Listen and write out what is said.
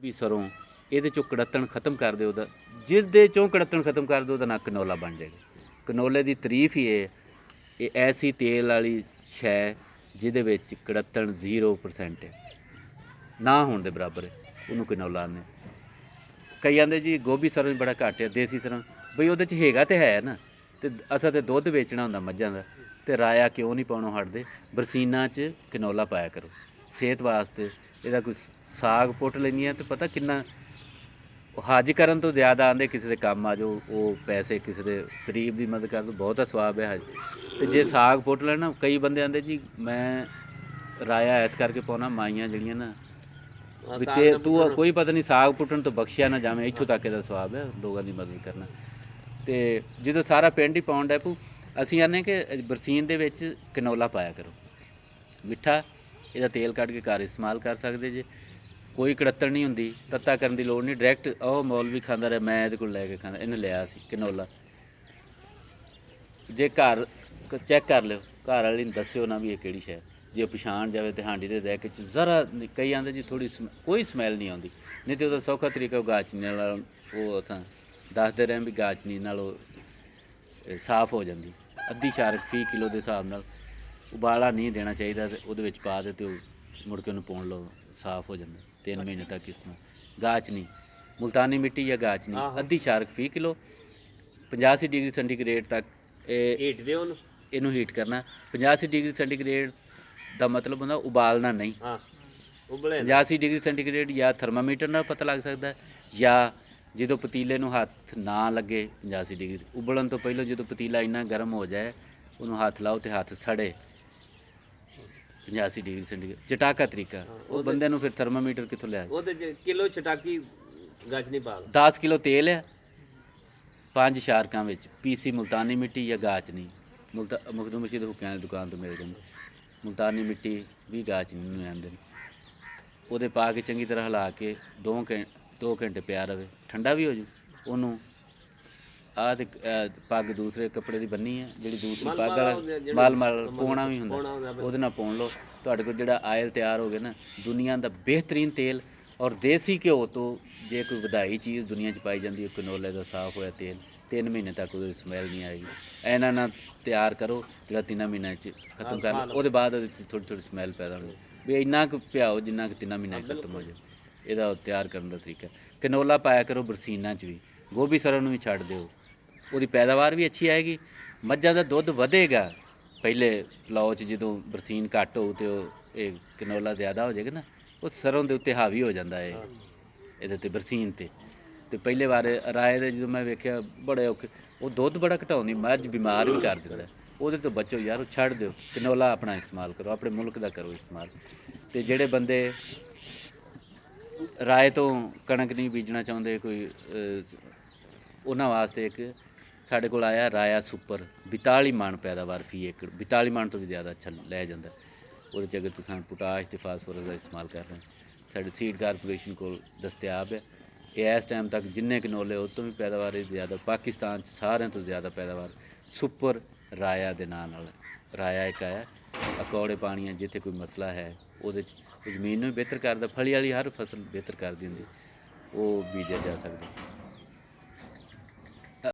ਵੀ ਸਰੋਂ ਇਹਦੇ ਚੋਂ ਕੜੱਤਣ ਖਤਮ ਕਰ ਦਿਓ ਉਹਦਾ, ਜਿਹਦੇ ਚੋਂ ਕੜੱਤਣ ਖਤਮ ਕਰ ਦਿਓ ਉਹਦਾ ਨਾਂ ਕਨੌਲਾ ਬਣ ਜਾਏਗਾ। ਕਨੌਲੇ ਦੀ ਤਾਰੀਫ ਹੀ ਇਹ ਐਸੀ ਤੇਲ ਵਾਲੀ ਸ਼ੈ ਜਿਹਦੇ ਵਿੱਚ ਕੜੱਤਣ 0% ਹੈ, ਨਾ ਹੋਣ ਦੇ ਬਰਾਬਰ ਹੈ, ਉਹਨੂੰ ਕਨੌਲਾ ਆਨੇ। ਕਈ ਆਂਦੇ ਜੀ ਗੋਭੀ ਸਰੋਂ ਬੜਾ ਘੱਟ ਹੈ, ਦੇਸੀ ਸਰੋਂ, ਬਈ ਉਹਦੇ 'ਚ ਹੈਗਾ ਤੇ ਹੈ ਨਾ। ਤੇ ਅਸਾਂ ਤੇ ਦੁੱਧ ਵੇਚਣਾ ਹੁੰਦਾ ਮੱਝਾਂ ਦਾ, ਤੇ ਰਾਇਆ ਕਿਉਂ ਨਹੀਂ ਪਾਉਣੋਂ ਹਟਦੇ। ਬਰਸੀਨਾਂ 'ਚ ਕਨੌਲਾ ਪਾਇਆ ਕਰੋ ਸਿਹਤ ਵਾਸਤੇ। ਇਹਦਾ ਕੋਈ ਸਾਗ ਪੁੱਟ ਲੈਂਦੀ ਆ ਤੇ ਪਤਾ ਕਿੰਨਾ ਹੱਜ ਕਰਨ ਤੋਂ ਜ਼ਿਆਦਾ ਆਂਦੇ ਕਿਸੇ ਦੇ ਕੰਮ ਆ ਜਾਓ, ਉਹ ਪੈਸੇ ਕਿਸੇ ਦੇ ਗਰੀਬ ਦੀ ਮਦਦ ਕਰ ਦਿਓ, ਬਹੁਤਾ ਸਵਾਬ ਹੈ ਹੱਜ। ਤੇ ਜੇ ਸਾਗ ਪੁੱਟ ਲੈਣਾ, ਕਈ ਬੰਦੇ ਆਂਦੇ ਜੀ ਮੈਂ ਰਾਇਆ ਇਸ ਕਰਕੇ ਪਾਉਣਾ, ਮਾਈਆਂ ਜਿਹੜੀਆਂ ਨਾ ਵੀ ਤੇ ਤੂੰ ਕੋਈ ਪਤਾ ਨਹੀਂ ਸਾਗ ਪੁੱਟਣ ਤੋਂ ਬਖਸ਼ਿਆ ਨਾ ਜਾਵੇਂ, ਇੱਥੋਂ ਤੱਕ ਇਹਦਾ ਸਵਾਬ ਹੈ ਲੋਕਾਂ ਦੀ ਮਦਦ ਕਰਨਾ। ਤੇ ਜਦੋਂ ਸਾਰਾ ਪਿੰਡ ਹੀ ਪਾਉਣ ਡੈ ਪਊ, ਅਸੀਂ ਆਨੇ ਕਿ ਬਰਸੀਨ ਦੇ ਵਿੱਚ ਕਨੌਲਾ ਪਾਇਆ ਕਰੋ ਮਿੱਠਾ। ਇਹਦਾ ਤੇਲ ਕੱਢ ਕੇ ਘਰ ਇਸਤੇਮਾਲ ਕਰ ਸਕਦੇ ਜੇ, ਕੋਈ ਕੜੱਤਣ ਨਹੀਂ ਹੁੰਦੀ, ਤੱਤਾ ਕਰਨ ਦੀ ਲੋੜ ਨਹੀਂ। ਡਾਇਰੈਕਟ ਉਹ ਮੌਲਵੀ ਖਾਂਦਾ ਰਿਹਾ, ਮੈਂ ਇਹਦੇ ਕੋਲ ਲੈ ਕੇ ਖਾਂਦਾ, ਇਹਨੇ ਲਿਆ ਸੀ ਕਨੌਲਾ। ਜੇ ਘਰ ਚੈੱਕ ਕਰ ਲਿਓ, ਘਰ ਵਾਲੀ ਨੂੰ ਦੱਸਿਓ ਨਾ ਵੀ ਇਹ ਕਿਹੜੀ ਸ਼ੈ, ਜੇ ਪਛਾਣ ਜਾਵੇ ਤੇ ਹਾਂਡੀ ਦੇ ਰਹਿ ਕੇ ਜ਼ਰਾ, ਕਈ ਆਂਦੇ ਜੀ ਥੋੜ੍ਹੀ ਕੋਈ ਸਮੈਲ ਨਹੀਂ ਆਉਂਦੀ, ਨਹੀਂ ਤੇ ਉਹਦਾ ਸੌਖਾ ਤਰੀਕਾ ਉਹ ਗਾਚਨੀ ਨਾਲ, ਉਹ ਤਾਂ ਦੱਸਦੇ ਰਹੇ ਵੀ ਗਾਚਨੀ ਨਾਲ ਉਹ ਸਾਫ਼ ਹੋ ਜਾਂਦੀ। ਅੱਧੀ ਸ਼ਾਰਕ ਫੀ ਕਿਲੋ ਦੇ ਹਿਸਾਬ ਨਾਲ, ਉਬਾਲਾ ਨਹੀਂ ਦੇਣਾ ਚਾਹੀਦਾ, ਤੇ ਉਹਦੇ ਵਿੱਚ ਪਾ ਦੇ ਤੇ ਉਹ ਮੁੜ ਕੇ ਉਹਨੂੰ ਪਾਉਣ ਲਓ, ਸਾਫ਼ ਹੋ ਜਾਂਦਾ 3 ਮਹੀਨੇ ਤੱਕ। ਇਸ ਤਰ੍ਹਾਂ ਗਾਚਨੀ, ਮੁਲਤਾਨੀ ਮਿੱਟੀ ਜਾਂ ਗਾਚਨੀ, ਅੱਧੀ ਸ਼ਾਰਕ ਫੀ ਕਿਲੋ, 85 ਡਿਗਰੀ ਸੈਂਟੀਗ੍ਰੇਡ ਤੱਕ ਹੀਟ ਦਿਓ ਉਹਨੂੰ, ਇਹਨੂੰ ਹੀਟ ਕਰਨਾ। 85 ਡਿਗਰੀ ਸੈਂਟੀਗ੍ਰੇਡ ਦਾ ਮਤਲਬ ਹੁੰਦਾ ਉਬਾਲਣਾ ਨਹੀਂ। 85 ਡਿਗਰੀ ਸੈਂਟੀਗ੍ਰੇਡ ਜਾਂ ਥਰਮਾਮੀਟਰ ਨਾਲ ਪਤਾ ਲੱਗ ਸਕਦਾ, ਜਾਂ ਜਦੋਂ ਪਤੀਲੇ ਨੂੰ ਹੱਥ ਨਾ ਲੱਗੇ 85 ਡਿਗਰੀ ਉਬਲਣ ਤੋਂ ਪਹਿਲਾਂ, ਜਦੋਂ ਪਤੀਲਾ ਇੰਨਾ ਗਰਮ ਹੋ ਜਾਏ ਉਹਨੂੰ ਹੱਥ ਲਾਓ ਤੇ ਹੱਥ ਸੜੇ 85 ਡਿਗਰੀ ਸੈਂਟੀਗ੍ਰੇਡ। ਚਟਾਕਾ ਤਰੀਕਾ ਉਹ ਬੰਦੇ ਨੂੰ ਫਿਰ ਥਰਮਾਮੀਟਰ ਕਿੱਥੋਂ ਲਿਆ, ਉਹਦੇ 'ਚ ਕਿਲੋ ਚਟਾਕੀ ਗਾਚਨੀ ਪਾ 10 ਕਿਲੋ ਤੇਲ ਹੈ, 5 ਸ਼ਾਰਕਾਂ ਵਿੱਚ ਪੀਸੀ ਮੁਲਤਾਨੀ ਮਿੱਟੀ ਜਾਂ ਗਾਚਨੀ। ਮਖਦੂਮ ਮਸ਼ੀਦ ਹੁੱਕਿਆਂ ਦੀ ਦੁਕਾਨ ਤੋਂ ਮਿਲ ਜਾਂਦੀ ਮੁਲਤਾਨੀ ਮਿੱਟੀ ਵੀ ਗਾਚਨੀ ਨੂੰ ਆਂਦੇ ਨੇ। ਉਹਦੇ ਪਾ ਕੇ ਚੰਗੀ ਤਰ੍ਹਾਂ ਹਿਲਾ ਕੇ 2 ਘੰਟੇ ਪਿਆ ਰਵੇ, ਠੰਡਾ ਵੀ ਹੋ ਜੂ। ਉਹਨੂੰ ਆਹ ਤੇ ਪੱਗ ਦੂਸਰੇ ਕੱਪੜੇ ਦੀ ਬੰਨੀ ਹੈ, ਜਿਹੜੀ ਦੂਸਰੀ ਪੱਗ ਵਾਲਾ ਮਲ ਪਾਉਣਾ ਵੀ ਹੁੰਦਾ, ਉਹਦੇ ਨਾਲ ਪਾਉਣ ਲਓ। ਤੁਹਾਡੇ ਕੋਲ ਜਿਹੜਾ ਆਇਲ ਤਿਆਰ ਹੋ ਗਿਆ ਨਾ, ਦੁਨੀਆ ਦਾ ਬਿਹਤਰੀਨ ਤੇਲ ਔਰ ਦੇਸੀ ਘਿਓ ਤੋਂ ਜੇ ਕੋਈ ਵਧਾਈ ਚੀਜ਼ ਦੁਨੀਆ 'ਚ ਪਾਈ ਜਾਂਦੀ ਹੈ, ਕਨੌਲੇ ਦਾ ਸਾਫ਼ ਹੋਇਆ ਤੇਲ, 3 ਮਹੀਨੇ ਤੱਕ ਉਹਦੀ ਸਮੈਲ ਨਹੀਂ ਆਏਗੀ। ਇਹਨਾਂ ਨਾਲ ਤਿਆਰ ਕਰੋ ਜਿਹੜਾ 3 ਮਹੀਨਿਆਂ 'ਚ ਖਤਮ ਕਰ ਲਓ, ਉਹਦੇ ਬਾਅਦ ਉਹਦੇ 'ਚ ਥੋੜ੍ਹੀ ਸਮੈਲ ਪੈਦਾ ਹੋਣੀ, ਵੀ ਇੰਨਾ ਕੁ ਪਿਆਓ ਜਿੰਨਾ ਕਿ 3 ਮਹੀਨਿਆਂ 'ਚ ਖਤਮ ਹੋ ਜਾਏ। ਇਹਦਾ ਤਿਆਰ ਕਰਨ ਦਾ ਤਰੀਕਾ। ਕਨੌਲਾ ਪਾਇਆ ਕਰੋ ਬਰਸੀਨਾਂ 'ਚ ਵੀ, ਗੋਭੀ ਸਰੋਂ ਨੂੰ ਵੀ ਛੱਡ ਦਿਓ, ਉਹਦੀ ਪੈਦਾਵਾਰ ਵੀ ਅੱਛੀ ਆਏਗੀ, ਮੱਝਾਂ ਦਾ ਦੁੱਧ ਵਧੇਗਾ। ਪਹਿਲੇ ਪਲਾਓ 'ਚ ਜਦੋਂ ਬਰਸੀਨ ਘੱਟ ਹੋਊ ਤੇ ਉਹ ਇਹ ਕਨੌਲਾ ਜ਼ਿਆਦਾ ਹੋ ਜਾਏਗਾ ਨਾ, ਉਹ ਸਰੋਂ ਦੇ ਉੱਤੇ ਹਾਵੀ ਹੋ ਜਾਂਦਾ ਹੈ ਇਹਦੇ 'ਤੇ, ਬਰਸੀਨ 'ਤੇ। ਤੇ ਪਹਿਲੇ ਵਾਰ ਰਾਏ ਦੇ ਜਦੋਂ ਮੈਂ ਵੇਖਿਆ ਬੜੇ ਔਖੇ, ਉਹ ਦੁੱਧ ਬੜਾ ਘਟਾਉਂਦੀ, ਮੱਝ ਬਿਮਾਰ ਵੀ ਕਰ ਦਿੰਦਾ। ਉਹਦੇ ਤੋਂ ਬਚੋ ਯਾਰ, ਉਹ ਛੱਡ ਦਿਓ, ਕਨੌਲਾ ਆਪਣਾ ਇਸਤੇਮਾਲ ਕਰੋ, ਆਪਣੇ ਮੁਲਕ ਦਾ ਕਰੋ ਇਸਤੇਮਾਲ। ਤੇ ਜਿਹੜੇ ਬੰਦੇ ਰਾਏ ਤੋਂ ਕਣਕ ਨਹੀਂ ਬੀਜਣਾ ਚਾਹੁੰਦੇ ਕੋਈ, ਉਹਨਾਂ ਵਾਸਤੇ ਇੱਕ ਸਾਡੇ ਕੋਲ ਆਇਆ ਰਾਇਆ ਸੁਪਰ, 42 ਮਣ ਪੈਦਾਵਾਰ ਫੀ ਏਕੜ, 42 ਮਣ ਤੋਂ ਵੀ ਜ਼ਿਆਦਾ ਅੱਛਾ ਲੈ ਜਾਂਦਾ। ਉਹਦੇ 'ਚ ਅਗਰ ਤੁਸੀਂ ਪੋਟਾਸ਼ ਤੇ ਫਾਸਫੋਰਸ ਦਾ ਇਸਤੇਮਾਲ ਕਰ ਰਹੇ, ਸਾਡੇ ਸੀਡ ਕਾਰਪੋਰੇਸ਼ਨ ਕੋਲ ਦਸਤਿਆਬ ਹੈ। ਇਹ ਇਸ ਟਾਈਮ ਤੱਕ ਜਿੰਨੇ ਕਨੌਲੇ ਉਹ ਤੋਂ ਵੀ ਪੈਦਾਵਾਰ ਜ਼ਿਆਦਾ, ਪਾਕਿਸਤਾਨ 'ਚ ਸਾਰਿਆਂ ਤੋਂ ਜ਼ਿਆਦਾ ਪੈਦਾਵਾਰ ਸੁਪਰ ਰਾਇਆ ਦੇ ਨਾਂ ਨਾਲ। ਰਾਇਆ ਇੱਕ ਆਇਆ, ਅਕੌੜੇ ਪਾਣੀਆਂ ਜਿੱਥੇ ਕੋਈ ਮਸਲਾ ਹੈ ਉਹਦੇ 'ਚ ਜ਼ਮੀਨ ਨੂੰ ਵੀ ਬਿਹਤਰ ਕਰਦਾ, ਫਲੀ ਵਾਲੀ ਹਰ ਫਸਲ ਬਿਹਤਰ ਕਰ ਦਿੰਦੀ, ਉਹ ਬੀਜਿਆ ਜਾ ਸਕਦਾ।